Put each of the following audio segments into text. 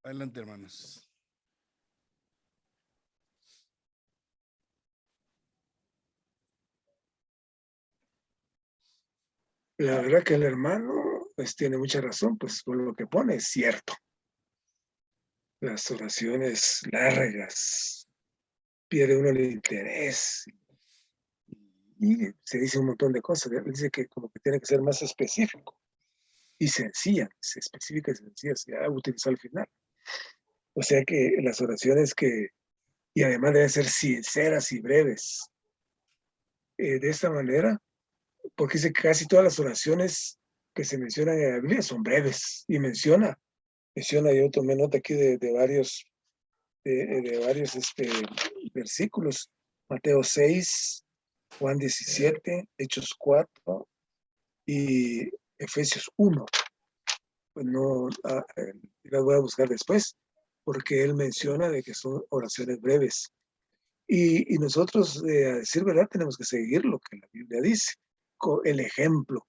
Adelante, hermanos. La verdad que el hermano pues tiene mucha razón, pues por lo que pone es cierto. Las oraciones largas, pierde uno el interés y se dice un montón de cosas. Dice que como que tiene que ser más específico y sencilla, específica y sencilla, ya utilizó al final. O sea que las oraciones y además deben ser sinceras y breves. De esta manera, porque dice que casi todas las oraciones que se mencionan en la Biblia son breves y menciona, yo tomé nota aquí de varios versículos, Mateo 6, Juan 17, Hechos 4 y Efesios 1. Pues no, las voy a buscar después, porque él menciona de que son oraciones breves. Y nosotros, a decir verdad, tenemos que seguir lo que la Biblia dice. El ejemplo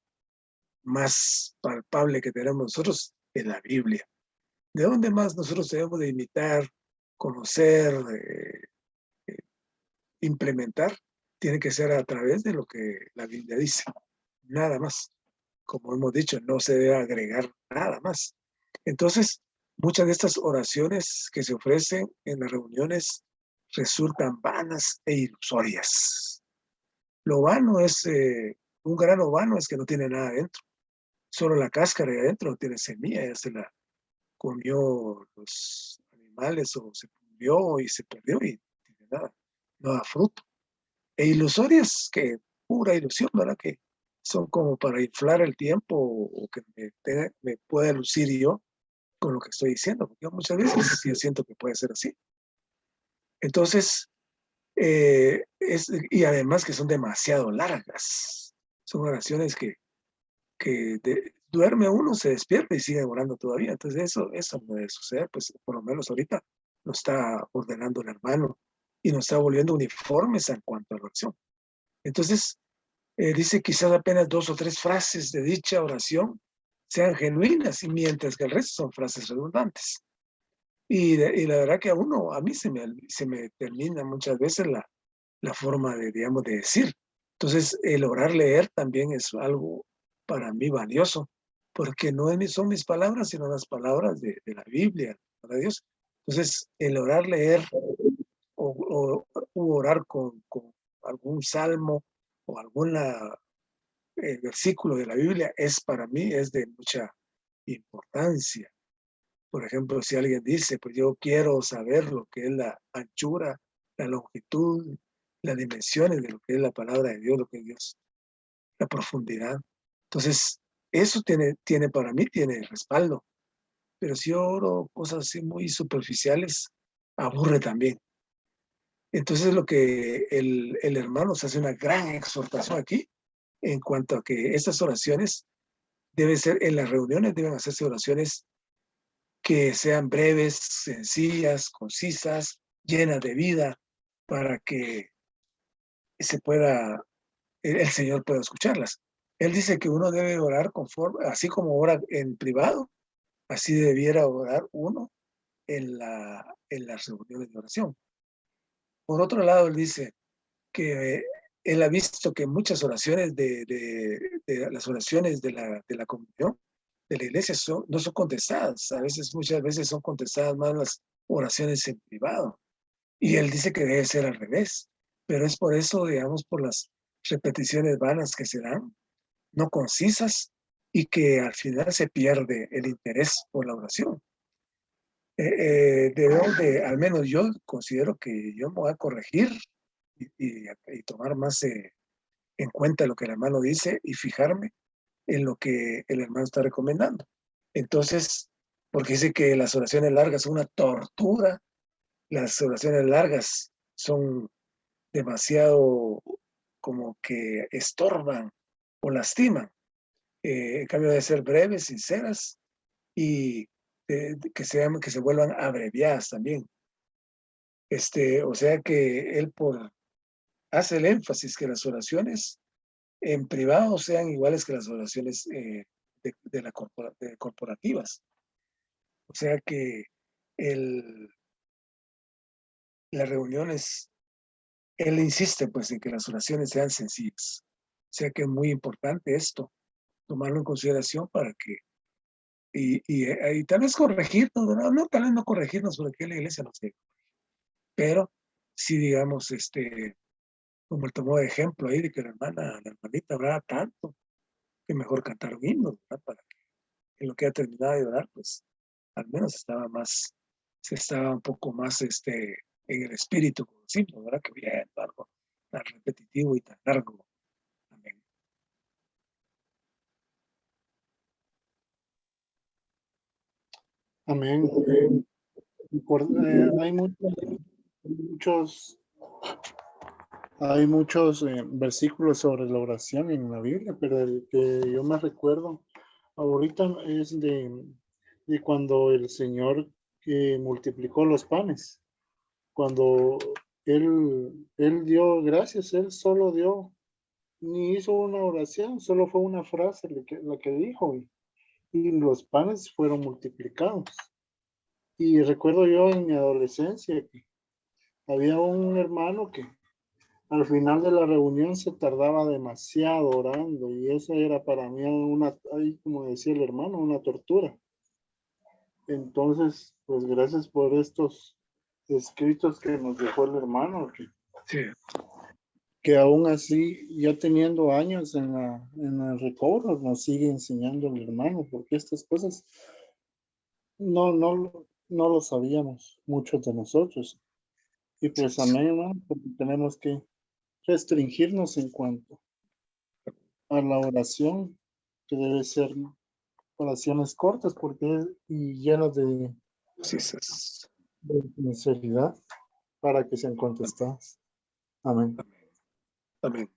más palpable que tenemos nosotros es la Biblia. ¿De dónde más nosotros debemos de imitar, conocer, implementar? Tiene que ser a través de lo que la Biblia dice, nada más. Como hemos dicho, no se debe agregar nada más. Entonces, muchas de estas oraciones que se ofrecen en las reuniones resultan vanas e ilusorias. Lo vano es, un grano vano es que no tiene nada adentro, solo la cáscara y adentro no tiene semilla, ya se la comió los animales o se murió y se perdió y no tiene nada, no da fruto. E ilusorias, que pura ilusión, ¿verdad? Que son como para inflar el tiempo o que me pueda lucir yo con lo que estoy diciendo, porque yo muchas veces yo siento que puede ser así. Entonces, y además que son demasiado largas. Son oraciones que duerme uno, se despierta y sigue orando todavía. Entonces eso no debe suceder, pues por lo menos ahorita lo está ordenando el hermano y nos está volviendo uniformes en cuanto a la oración. Entonces, dice quizás apenas 2 o 3 frases de dicha oración sean genuinas, y mientras que el resto son frases redundantes. Y la verdad que a mí se me termina muchas veces la forma digamos, de decir. Entonces, el orar, leer también es algo para mí valioso, porque no son mis palabras, sino las palabras de la Biblia, para Dios. Entonces, el orar, leer o orar con algún salmo o algún versículo de la Biblia para mí es de mucha importancia. Por ejemplo, si alguien dice, pues yo quiero saber lo que es la anchura, la longitud, las dimensiones de lo que es la palabra de Dios, lo que es Dios, la profundidad. Entonces, eso tiene para mí, tiene respaldo. Pero si yo oro cosas así muy superficiales, aburre también. Entonces, lo que el hermano se hace una gran exhortación aquí en cuanto a que estas oraciones deben ser, en las reuniones deben hacerse oraciones que sean breves, sencillas, concisas, llenas de vida, para que el Señor pueda escucharlas. Él dice que uno debe orar conforme, así como ora en privado, así debiera orar uno en las reuniones de oración. Por otro lado, él dice que él ha visto que muchas oraciones de las oraciones de la comunión de la iglesia no son contestadas. Muchas veces son contestadas más las oraciones en privado. Y él dice que debe ser al revés. Pero es por eso, digamos, por las repeticiones vanas que se dan, no concisas, y que al final se pierde el interés por la oración. Al menos yo considero que yo me voy a corregir y tomar más en cuenta lo que el hermano dice y fijarme en lo que el hermano está recomendando. Entonces, porque dice que las oraciones largas son una tortura, las oraciones largas son demasiado como que estorban o lastiman. En cambio de ser breves, sinceras y que se vuelvan abreviadas también. O sea que él hace el énfasis que las oraciones en privado sean iguales que las oraciones corporativas. O sea que el, las reuniones, él insiste pues en que las oraciones sean sencillas. O sea que es muy importante esto, tomarlo en consideración para que, y tal vez corregirnos, ¿verdad? No, tal vez no corregirnos porque la iglesia no sé, pero sí digamos, como él tomó de ejemplo ahí de que la hermanita hablaba tanto, que mejor cantar un himno, ¿verdad? Para que en lo que ha terminado de orar, pues al menos se estaba un poco más en el espíritu, como decimos, ¿verdad? Que bien, algo tan repetitivo y tan largo. Amén. Amén. Hay muchos, hay muchos versículos sobre la oración en la Biblia, pero el que yo me recuerdo ahorita es de cuando el Señor multiplicó los panes. Cuando él dio gracias, él solo dio, ni hizo una oración, solo fue una frase la que dijo, y los panes fueron multiplicados. Y recuerdo yo en mi adolescencia que había un hermano que al final de la reunión se tardaba demasiado orando, y eso era para mí ahí como decía el hermano, una tortura. Entonces, pues gracias por estos escritos que nos dejó el hermano, Sí, que aún así, ya teniendo años en el recobro, nos sigue enseñando el hermano, porque estas cosas no lo sabíamos muchos de nosotros. Y pues sí, amén, hermano, porque tenemos que restringirnos en cuanto a la oración, que debe ser oraciones cortas y llenas sí, sí, sí. de sinceridad para que sean contestadas. Amén. Amén. Amén.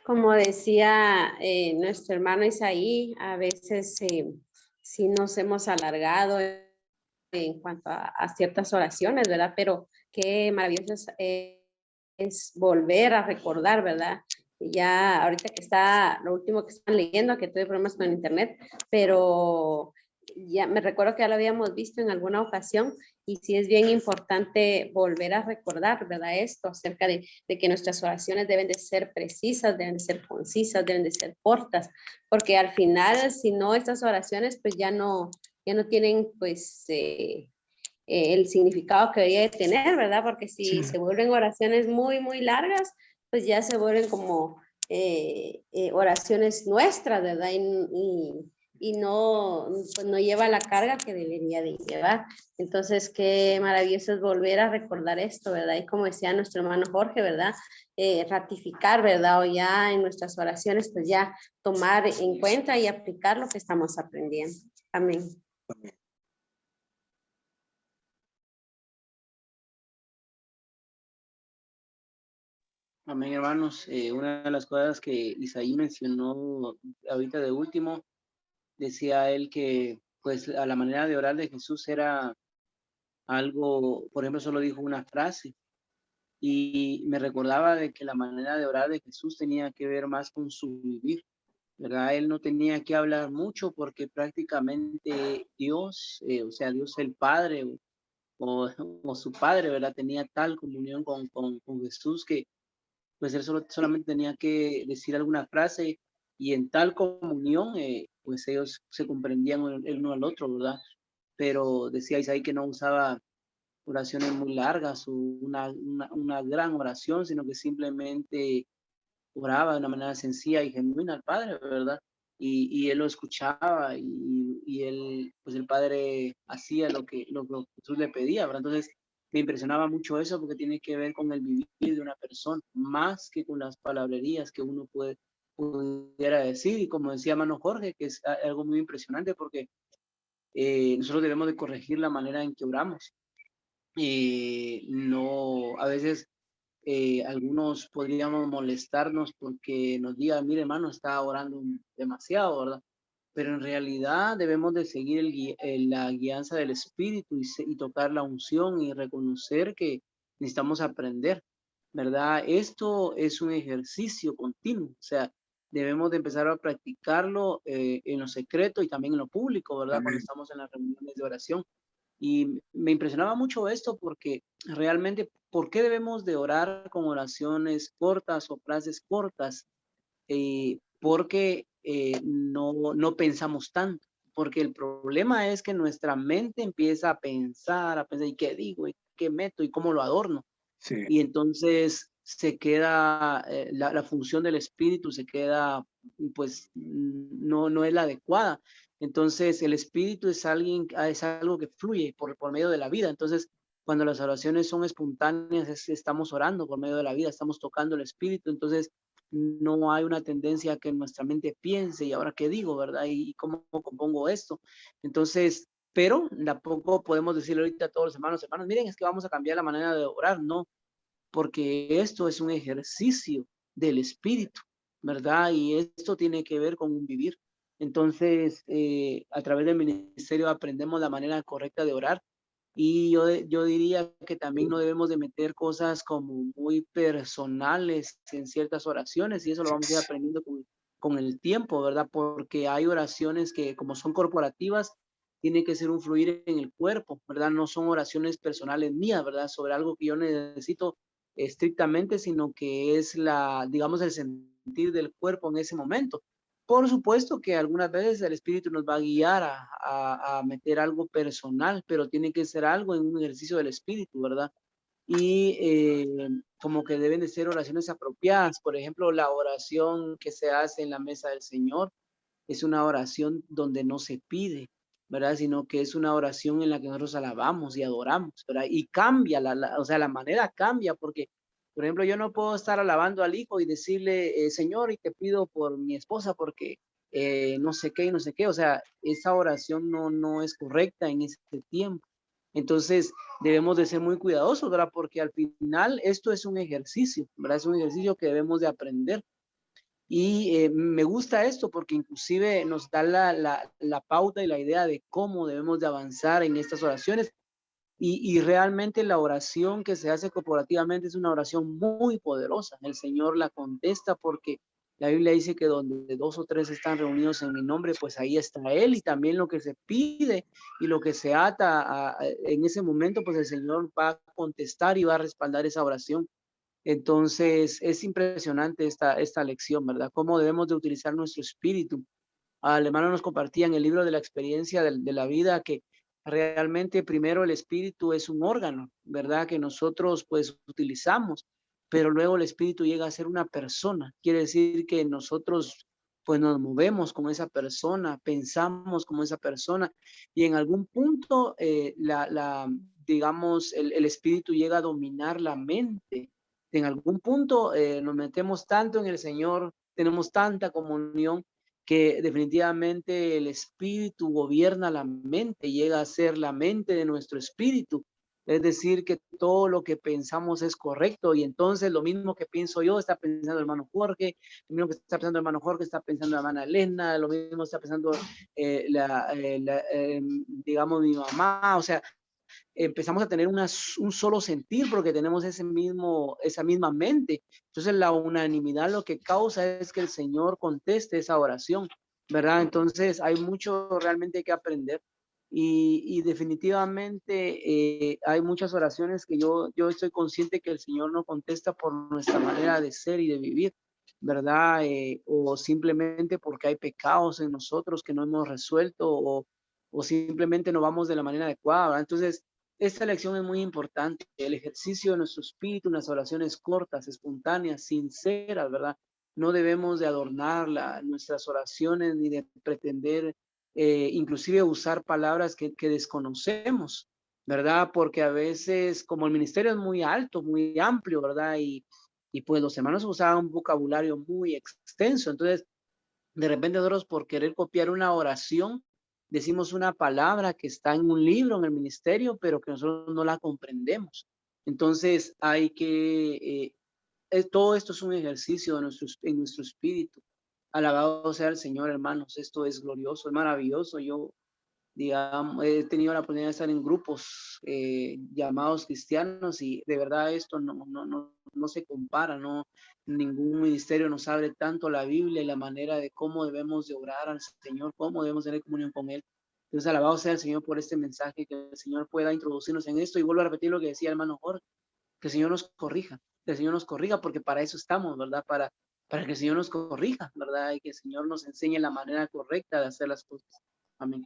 Como decía nuestro hermano Isaí, a veces sí nos hemos alargado en cuanto a ciertas oraciones, ¿verdad? Pero qué maravilloso es volver a recordar, ¿verdad? Ya ahorita que está lo último que están leyendo, que tuve problemas con internet, pero ya me recuerdo que ya lo habíamos visto en alguna ocasión y sí es bien importante volver a recordar, ¿verdad? Esto acerca de que nuestras oraciones deben de ser precisas, deben de ser concisas, deben de ser cortas, porque al final, si no, estas oraciones pues ya no tienen pues el significado que debería de tener, ¿verdad? Porque si Sí, se vuelven oraciones muy, muy largas, pues ya se vuelven como oraciones nuestras, ¿verdad? Y no, pues no lleva la carga que debería de llevar. Entonces, qué maravilloso es volver a recordar esto, ¿verdad? Y como decía nuestro hermano Jorge, ¿verdad? Ratificar, ¿verdad? O ya en nuestras oraciones, pues ya tomar en cuenta y aplicar lo que estamos aprendiendo. Amén. amén. Amén, hermanos. Una de las cosas que Isaí mencionó ahorita de último, decía él que pues a la manera de orar de Jesús era algo, por ejemplo, solo dijo una frase y me recordaba de que la manera de orar de Jesús tenía que ver más con su vivir, ¿verdad? Él no tenía que hablar mucho porque prácticamente Dios, o sea, Dios el Padre o su Padre, ¿verdad? Tenía tal comunión con Jesús que pues él solamente tenía que decir alguna frase y en tal comunión, pues ellos se comprendían el uno al otro, ¿verdad? Pero decía Isaí que no usaba oraciones muy largas o una gran oración, sino que simplemente oraba de una manera sencilla y genuina al Padre, ¿verdad? Y él lo escuchaba y él, pues el Padre hacía lo que Jesús le pedía, ¿verdad? Entonces me impresionaba mucho eso porque tiene que ver con el vivir de una persona, más que con las palabrerías que uno pudiera decir. Y como decía Mano Jorge, que es algo muy impresionante porque nosotros debemos de corregir la manera en que oramos. No, a veces algunos podríamos molestarnos porque nos digan, mire hermano, está orando demasiado, ¿verdad? Pero en realidad debemos de seguir la guianza del Espíritu y tocar la unción y reconocer que necesitamos aprender, ¿verdad? Esto es un ejercicio continuo, o sea, debemos de empezar a practicarlo en lo secreto y también en lo público, ¿verdad? Cuando Amén. estamos en las reuniones de oración. Y me impresionaba mucho esto porque realmente, ¿por qué debemos de orar con oraciones cortas o frases cortas? Porque no pensamos tanto. Porque el problema es que nuestra mente empieza a pensar, ¿y qué digo? ¿Y qué meto? ¿Y cómo lo adorno? Sí, Y entonces se queda, la función del espíritu se queda, pues, no es la adecuada. Entonces el espíritu es algo que fluye por medio de la vida. Entonces, cuando las oraciones son espontáneas, estamos orando por medio de la vida, estamos tocando el espíritu. Entonces, no hay una tendencia a que nuestra mente piense, ¿y ahora qué digo, verdad? ¿Y cómo compongo esto? Entonces, pero tampoco podemos decirle ahorita a todos los hermanos, miren, es que vamos a cambiar la manera de orar, no, porque esto es un ejercicio del espíritu, ¿verdad? Y esto tiene que ver con un vivir. Entonces, a través del ministerio aprendemos la manera correcta de orar. Y yo diría que también no debemos de meter cosas como muy personales en ciertas oraciones, y eso lo sí, vamos a ir aprendiendo con el tiempo, ¿verdad? Porque hay oraciones que, como son corporativas, tiene que ser un fluir en el cuerpo, ¿verdad? No son oraciones personales mías, ¿verdad? Sobre algo que yo necesito estrictamente, sino que es digamos, el sentir del cuerpo en ese momento. Por supuesto que algunas veces el espíritu nos va a guiar a meter algo personal, pero tiene que ser algo en un ejercicio del espíritu, ¿verdad? Y como que deben de ser oraciones apropiadas. Por ejemplo, la oración que se hace en la mesa del Señor es una oración donde no se pide, ¿verdad? Sino que es una oración en la que nosotros alabamos y adoramos, ¿verdad? Y cambia, o sea, la manera cambia porque, por ejemplo, yo no puedo estar alabando al hijo y decirle, Señor, y te pido por mi esposa porque no sé qué y no sé qué. O sea, esa oración no es correcta en ese tiempo. Entonces, debemos de ser muy cuidadosos, ¿verdad? Porque al final esto es un ejercicio, ¿verdad? Es un ejercicio que debemos de aprender. Y me gusta esto porque inclusive nos da la pauta y la idea de cómo debemos de avanzar en estas oraciones. Y realmente la oración que se hace corporativamente es una oración muy poderosa. El Señor la contesta porque la Biblia dice que donde 2 o 3 están reunidos en mi nombre, pues ahí está Él. Y también lo que se pide y lo que se ata en ese momento, pues el Señor va a contestar y va a respaldar esa oración. Entonces, es impresionante esta lección, ¿verdad? Cómo debemos de utilizar nuestro espíritu. Al hermano nos compartía en el libro de la experiencia de la vida que realmente primero el espíritu es un órgano, ¿verdad? Que nosotros pues utilizamos, pero luego el espíritu llega a ser una persona. Quiere decir que nosotros pues nos movemos con esa persona, pensamos como esa persona y en algún punto digamos, el espíritu llega a dominar la mente. En algún punto nos metemos tanto en el Señor, tenemos tanta comunión que definitivamente el espíritu gobierna la mente, llega a ser la mente de nuestro espíritu. Es decir, que todo lo que pensamos es correcto y entonces lo mismo que pienso yo está pensando el hermano Jorge, lo mismo que está pensando el hermano Jorge está pensando la hermana Elena, lo mismo está pensando, digamos, mi mamá. O sea, empezamos a tener un solo sentir porque tenemos esa misma mente. Entonces la unanimidad lo que causa es que el Señor conteste esa oración, ¿verdad? Entonces hay mucho realmente que aprender y definitivamente hay muchas oraciones que yo estoy consciente que el Señor no contesta por nuestra manera de ser y de vivir, ¿verdad? O simplemente porque hay pecados en nosotros que no hemos resuelto o simplemente no vamos de la manera adecuada, ¿verdad? Entonces, esta lección es muy importante, el ejercicio de nuestro espíritu, unas oraciones cortas, espontáneas, sinceras, ¿verdad? No debemos de adornar nuestras oraciones ni de pretender inclusive usar palabras que desconocemos, ¿verdad? Porque a veces, como el ministerio es muy alto, muy amplio, ¿verdad? Y pues los hermanos usaban un vocabulario muy extenso, entonces de repente nosotros por querer copiar una oración, decimos una palabra que está en un libro, en el ministerio, pero que nosotros no la comprendemos. Entonces hay que, todo esto es un ejercicio en nuestro espíritu. Alabado sea el Señor, hermanos. Esto es glorioso, es maravilloso. Yo, digamos, he tenido la oportunidad de estar en grupos llamados cristianos y de verdad esto no no se compara, no, ningún ministerio nos abre tanto la Biblia y la manera de cómo debemos de orar al Señor, cómo debemos tener comunión con Él. Entonces, alabado sea el Señor por este mensaje, que el Señor pueda introducirnos en esto. Y vuelvo a repetir lo que decía el hermano Jorge, que el Señor nos corrija, que el Señor nos corrija, porque para eso estamos, ¿verdad? Para que el Señor nos corrija, ¿verdad? Y que el Señor nos enseñe la manera correcta de hacer las cosas. Amén.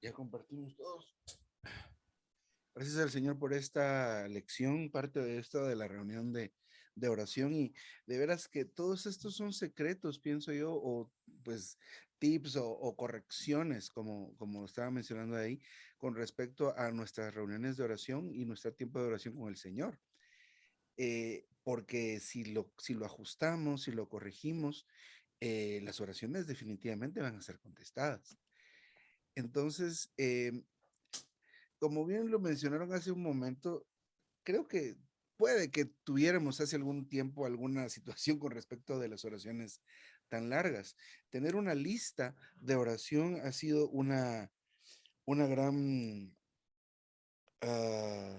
Ya compartimos todos. Gracias al Señor por esta lección, parte de esto de la reunión de oración, y de veras que todos estos son secretos, pienso yo, o pues tips o correcciones, como estaba mencionando ahí, con respecto a nuestras reuniones de oración y nuestro tiempo de oración con el Señor. Porque si lo ajustamos, si lo corregimos, las oraciones definitivamente van a ser contestadas. Entonces, como bien lo mencionaron hace un momento, creo que puede que tuviéramos hace algún tiempo alguna situación con respecto de las oraciones tan largas. Tener una lista de oración ha sido una gran, ah,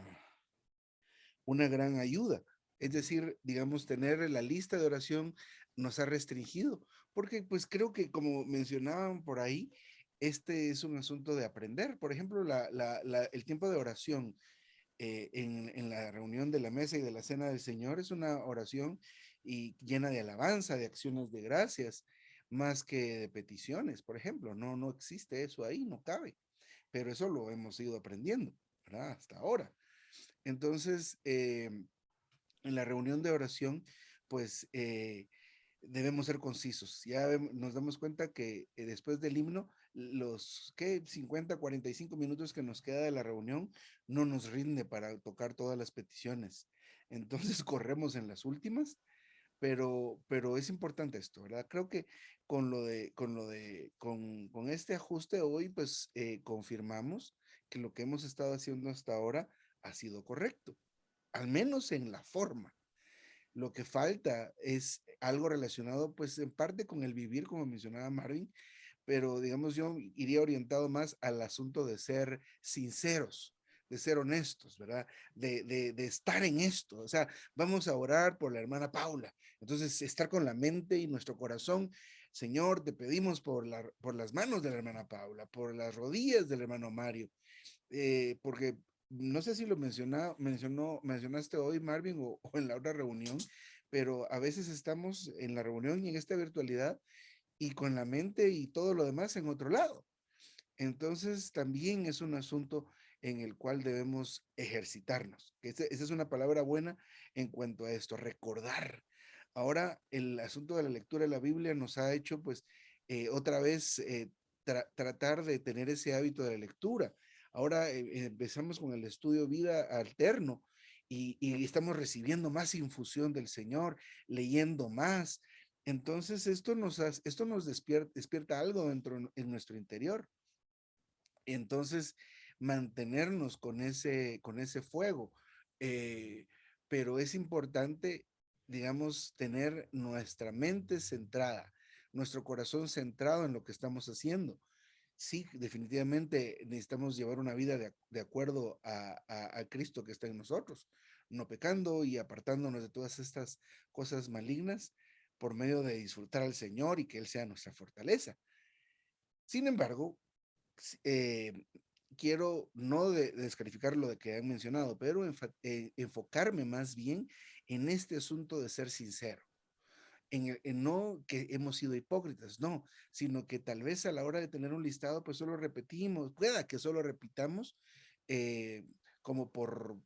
una gran ayuda. Es decir, digamos, tener la lista de oración nos ha restringido, porque pues creo que como mencionaban por ahí, este es un asunto de aprender. Por ejemplo, el tiempo de oración en la reunión de la mesa y de la cena del Señor es una oración y llena de alabanza, de acciones de gracias, más que de peticiones, por ejemplo. No existe eso ahí, no cabe, pero eso lo hemos ido aprendiendo, ¿verdad? Hasta ahora. Entonces, en la reunión de oración, pues debemos ser concisos. Ya nos damos cuenta que después del himno, los 50, 45 minutos que nos queda de la reunión no nos rinde para tocar todas las peticiones. Entonces corremos en las últimas, pero es importante esto, ¿verdad? Creo que con este ajuste hoy, pues confirmamos que lo que hemos estado haciendo hasta ahora ha sido correcto, al menos en la forma. Lo que falta es algo relacionado, pues en parte con el vivir, como mencionaba Marvin, pero digamos yo iría orientado más al asunto de ser sinceros, de ser honestos, ¿verdad? De estar en esto. O sea, vamos a orar por la hermana Paula. Entonces, estar con la mente y nuestro corazón. Señor, te pedimos por las manos de la hermana Paula, por las rodillas del hermano Mario, porque no sé si lo mencionaste hoy, Marvin, o en la otra reunión, pero a veces estamos en la reunión y en esta virtualidad y con la mente y todo lo demás en otro lado. Entonces, también es un asunto en el cual debemos ejercitarnos. Esa es una palabra buena en cuanto a esto, recordar. Ahora, el asunto de la lectura de la Biblia nos ha hecho, pues, otra vez tratar de tener ese hábito de la lectura. Ahora empezamos con el estudio vida alterno y estamos recibiendo más infusión del Señor, leyendo más. Entonces, esto nos despierta algo en nuestro interior. Entonces, mantenernos con ese fuego. eh, pero es importante, digamos, tener nuestra mente centrada, nuestro corazón centrado en lo que estamos haciendo. Sí, definitivamente necesitamos llevar una vida de acuerdo a Cristo que está en nosotros, no pecando y apartándonos de todas estas cosas malignas por medio de disfrutar al Señor y que Él sea nuestra fortaleza. Sin embargo, eh, quiero no descalificar lo de que han mencionado, pero enfocarme más bien en este asunto de ser sincero. En no que hemos sido hipócritas, no, sino que tal vez a la hora de tener un listado, pues solo repetimos, pueda que solo repitamos eh, como por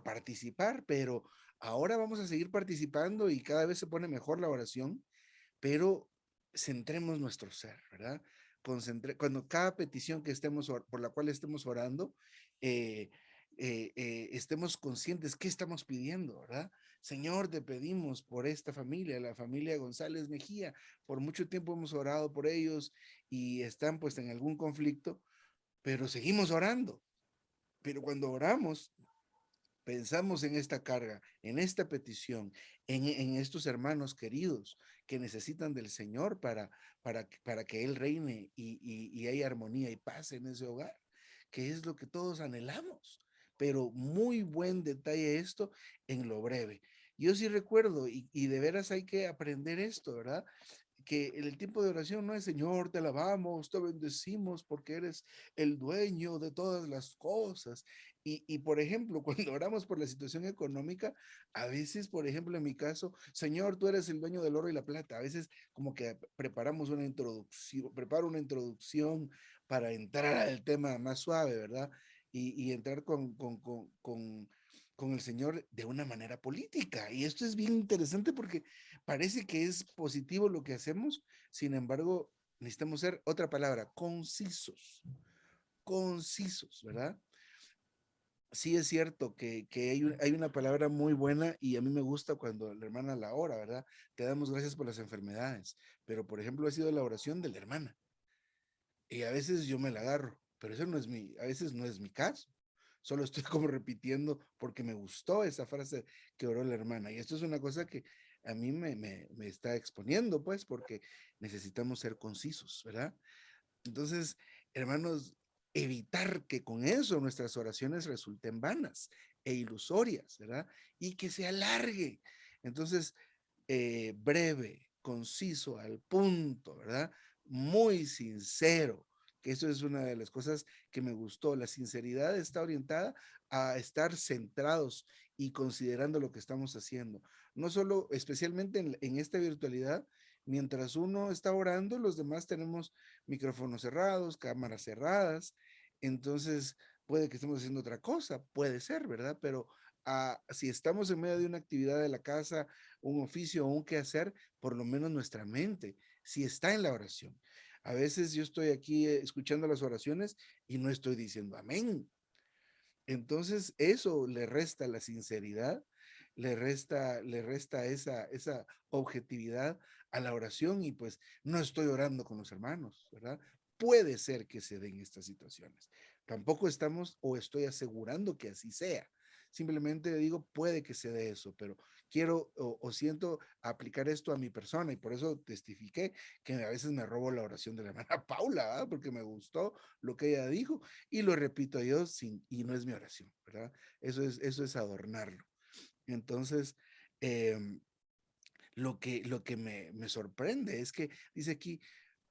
participar, pero ahora vamos a seguir participando y cada vez se pone mejor la oración, pero centremos nuestro ser, ¿verdad? Cuando cada petición que por la cual estemos orando, eh, estemos conscientes qué estamos pidiendo, ¿verdad? Señor, te pedimos por esta familia, la familia González Mejía. Por mucho tiempo hemos orado por ellos y están pues en algún conflicto, pero seguimos orando. Pero cuando oramos, pensamos en esta carga, en esta petición, en estos hermanos queridos que necesitan del Señor para que Él reine y haya armonía y paz en ese hogar, que es lo que todos anhelamos. Pero muy buen detalle esto en lo breve. Yo sí recuerdo, y de veras hay que aprender esto, ¿verdad? Que el tiempo de oración no es Señor, te alabamos, te bendecimos porque eres el dueño de todas las cosas. Por ejemplo, cuando oramos por la situación económica, a veces, por ejemplo, en mi caso, Señor, tú eres el dueño del oro y la plata. A veces como que preparamos una introducción, preparo una introducción para entrar al tema más suave, ¿verdad? Y entrar con el Señor de una manera política. Y esto es bien interesante porque parece que es positivo lo que hacemos, sin embargo, necesitamos ser, otra palabra, concisos, ¿verdad? Sí es cierto que hay una palabra muy buena y a mí me gusta cuando la hermana la ora, ¿verdad? Te damos gracias por las enfermedades, pero por ejemplo ha sido la oración de la hermana y a veces yo me la agarro, pero eso no es a veces no es mi caso. Solo estoy como repitiendo porque me gustó esa frase que oró la hermana. Y esto es una cosa que a mí me está exponiendo, pues, porque necesitamos ser concisos, ¿verdad? Entonces, hermanos, evitar que con eso nuestras oraciones resulten vanas e ilusorias, ¿verdad? Y que se alargue. Entonces, breve, conciso, al punto, ¿verdad? Muy sincero, que eso es una de las cosas que me gustó. La sinceridad está orientada a estar centrados y considerando lo que estamos haciendo. No solo, especialmente en esta virtualidad, mientras uno está orando, los demás tenemos micrófonos cerrados, cámaras cerradas, entonces puede que estemos haciendo otra cosa, puede ser, ¿verdad? Pero si estamos en medio de una actividad de la casa, un oficio o un quehacer, por lo menos nuestra mente, si está en la oración. A veces yo estoy aquí escuchando las oraciones y no estoy diciendo amén. Entonces eso le resta la sinceridad, le resta esa objetividad a la oración y pues no estoy orando con los hermanos, ¿verdad? Puede ser que se den estas situaciones. Tampoco estamos o estoy asegurando que así sea. Simplemente digo, puede que se dé eso, pero quiero o siento aplicar esto a mi persona y por eso testifiqué que a veces me robo la oración de la hermana Paula, ¿verdad? Porque me gustó lo que ella dijo y lo repito yo y no es mi oración, ¿verdad? Eso es adornarlo. Entonces, eh, lo que me sorprende es que dice aquí,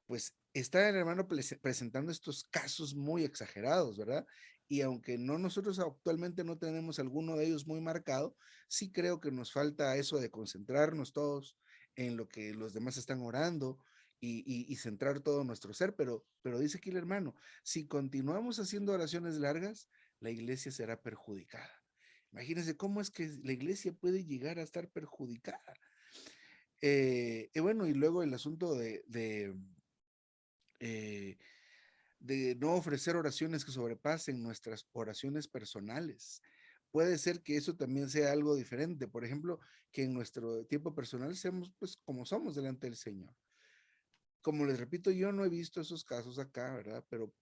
pues está el hermano presentando estos casos muy exagerados, ¿verdad? Y aunque no nosotros actualmente no tenemos alguno de ellos muy marcado, sí creo que nos falta eso de concentrarnos todos en lo que los demás están orando y centrar todo nuestro ser, pero dice aquí el hermano, si continuamos haciendo oraciones largas, la iglesia será perjudicada. Imagínense cómo es que la iglesia puede llegar a estar perjudicada. Y bueno, y luego el asunto eh, de no ofrecer oraciones que sobrepasen nuestras oraciones personales. Puede ser que eso también sea algo diferente. Por ejemplo, que en nuestro tiempo personal seamos pues como somos delante del Señor. Como les repito, yo no he visto esos casos acá, ¿verdad? Pero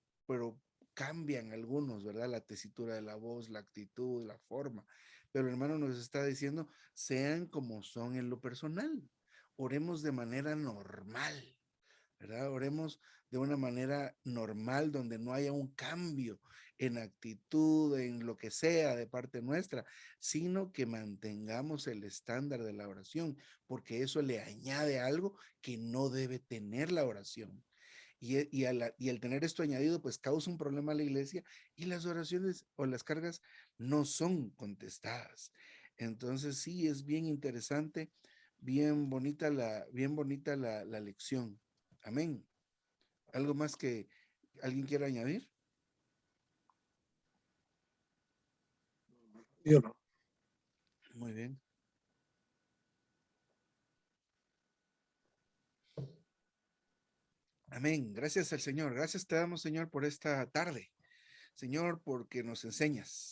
cambian algunos, ¿verdad? La tesitura de la voz, la actitud, la forma. Pero el hermano nos está diciendo, sean como son en lo personal. Oremos de manera normal, ¿verdad? Oremos de una manera normal donde no haya un cambio en actitud, en lo que sea de parte nuestra, sino que mantengamos el estándar de la oración, porque eso le añade algo que no debe tener la oración. Y al tener esto añadido, pues causa un problema a la iglesia y las oraciones o las cargas no son contestadas. Entonces sí, es bien interesante, bien bonita la lección. Amén. ¿Algo más que alguien quiera añadir? Yo no. Muy bien. Amén. Gracias al Señor. Gracias te damos, Señor, por esta tarde. Señor, porque nos enseñas.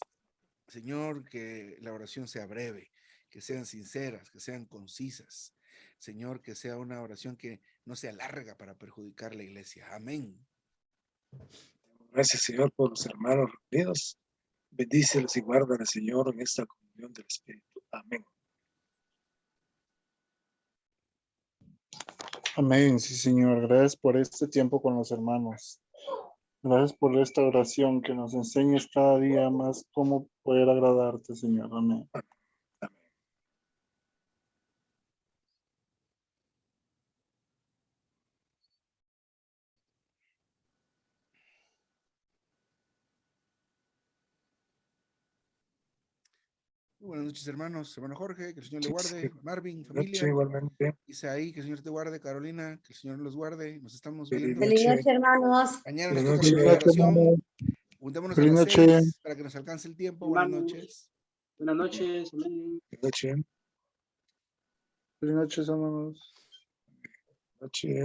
Señor, que la oración sea breve, que sean sinceras, que sean concisas. Señor, que sea una oración que no sea larga para perjudicar la iglesia. Amén. Gracias, Señor, por los hermanos reunidos. Bendícelos y guárdalos, Señor, en esta comunión del Espíritu. Amén. Amén, sí, Señor. Gracias por este tiempo con los hermanos. Gracias por esta oración que nos enseñes cada día más cómo poder agradarte, Señor. Amén. Amén. Buenas noches, hermanos. Hermano Jorge, que el Señor le Sí, guarde. Marvin, noche familia. igualmente. Isaí, que el Señor te guarde. Carolina, que el Señor los guarde. Nos estamos Feliz viendo. Feliz noche. noche, hermanos. Mañana Feliz nos toca noche. Feliz grupo de noche, oración. hermano. Juntémonos a Feliz las noche. 6 para que nos alcance el tiempo. Buenas Hermanos, noches. buenas noches. Amén. Feliz noche. Feliz noche, hermanos. Noche.